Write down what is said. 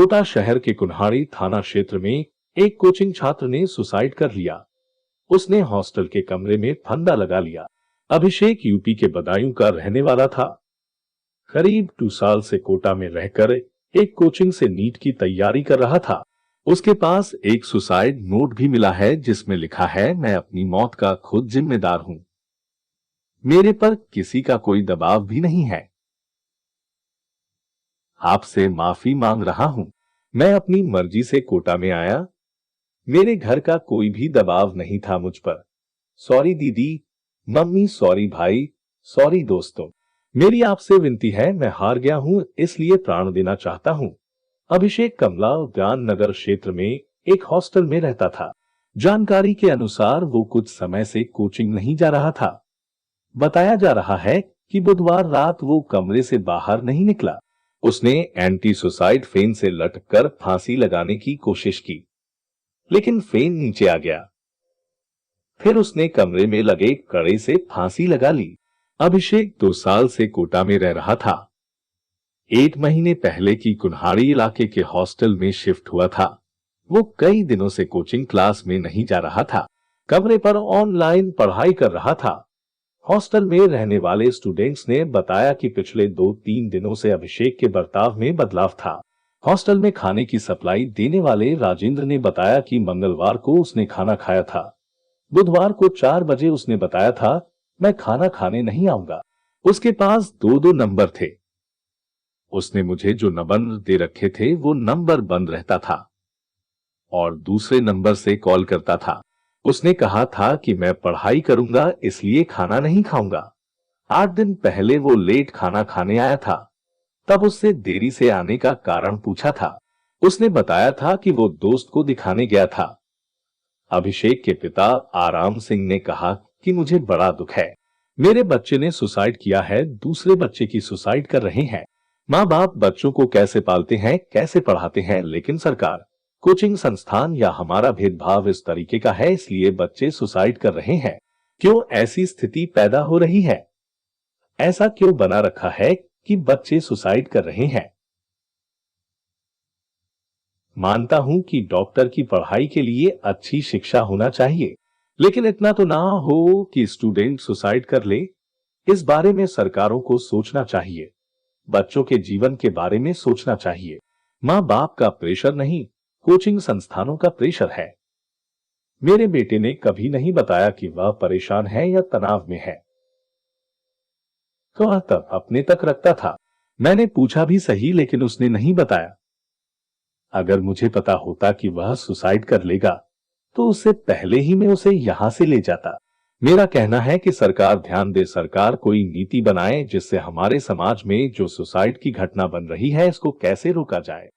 कोटा शहर के कुन्हाड़ी थाना क्षेत्र में एक कोचिंग छात्र ने सुसाइड कर लिया। उसने हॉस्टल के कमरे में फंदा लगा लिया। अभिषेक यूपी के बदायूं का रहने वाला था। करीब 2 साल से कोटा में रहकर एक कोचिंग से नीट की तैयारी कर रहा था। उसके पास एक सुसाइड नोट भी मिला है जिसमें लिखा है, मैं अपनी मौत का खुद जिम्मेदार हूं। मेरे पर किसी का कोई दबाव भी नहीं है। आपसे माफी मांग रहा हूं। मैं अपनी मर्जी से कोटा में आया। मेरे घर का कोई भी दबाव नहीं था मुझ पर। सॉरी दीदी, मम्मी, सॉरी भाई, सॉरी दोस्तों। मेरी आपसे विनती है, मैं हार गया हूं, इसलिए प्राण देना चाहता हूं। अभिषेक कमला उद्यान नगर क्षेत्र में एक हॉस्टल में रहता था। जानकारी के अनुसार वो कुछ समय से कोचिंग नहीं जा रहा था। बताया जा रहा है कि बुधवार रात वो कमरे से बाहर नहीं निकला। उसने एंटी सुसाइड फेन से लटककर फांसी लगाने की कोशिश की, लेकिन फेन नीचे आ गया। फिर उसने कमरे में लगे कड़े से फांसी लगा ली। अभिषेक 2 साल से कोटा में रह रहा था। 1 महीने पहले की कुन्हाड़ी इलाके के हॉस्टल में शिफ्ट हुआ था। वो कई दिनों से कोचिंग क्लास में नहीं जा रहा था। कमरे पर ऑनलाइन पढ़ाई कर रहा था। हॉस्टल में रहने वाले स्टूडेंट्स ने बताया कि पिछले 2-3 दिनों से अभिषेक के बर्ताव में बदलाव था। हॉस्टल में खाने की सप्लाई देने वाले राजेंद्र ने बताया कि मंगलवार को उसने खाना खाया था। बुधवार को 4 बजे उसने बताया था, मैं खाना खाने नहीं आऊंगा। उसके पास 2-2 नंबर थे। उसने मुझे जो नंबर दे रखे थे वो नंबर बंद रहता था और दूसरे नंबर से कॉल करता था। उसने कहा था कि मैं पढ़ाई करूंगा इसलिए खाना नहीं खाऊंगा। 8 दिन पहले वो लेट खाना खाने आया था। तब उससे देरी से आने का कारण पूछा था। उसने बताया था कि वो दोस्त को दिखाने गया था। अभिषेक के पिता आराम सिंह ने कहा कि मुझे बड़ा दुख है। मेरे बच्चे ने सुसाइड किया है, दूसरे बच्चे की सुसाइड कर रहे हैं। माँ बाप बच्चों को कैसे पालते हैं, कैसे पढ़ाते हैं, लेकिन सरकार, कोचिंग संस्थान या हमारा भेदभाव इस तरीके का है, इसलिए बच्चे सुसाइड कर रहे हैं। क्यों ऐसी स्थिति पैदा हो रही है? ऐसा क्यों बना रखा है कि बच्चे सुसाइड कर रहे हैं? मानता हूं कि डॉक्टर की पढ़ाई के लिए अच्छी शिक्षा होना चाहिए, लेकिन इतना तो ना हो कि स्टूडेंट सुसाइड कर ले। इस बारे में सरकारों को सोचना चाहिए। बच्चों के जीवन के बारे में सोचना चाहिए। माँ बाप का प्रेशर नहीं, कोचिंग संस्थानों का प्रेशर है। मेरे बेटे ने कभी नहीं बताया कि वह परेशान है या तनाव में है। तो वह तब अपने तक रखता था। मैंने पूछा भी सही, लेकिन उसने नहीं बताया। अगर मुझे पता होता कि वह सुसाइड कर लेगा तो उससे पहले ही मैं उसे यहां से ले जाता। मेरा कहना है कि सरकार ध्यान दे, सरकार कोई नीति बनाए जिससे हमारे समाज में जो सुसाइड की घटना बन रही है इसको कैसे रोका जाए।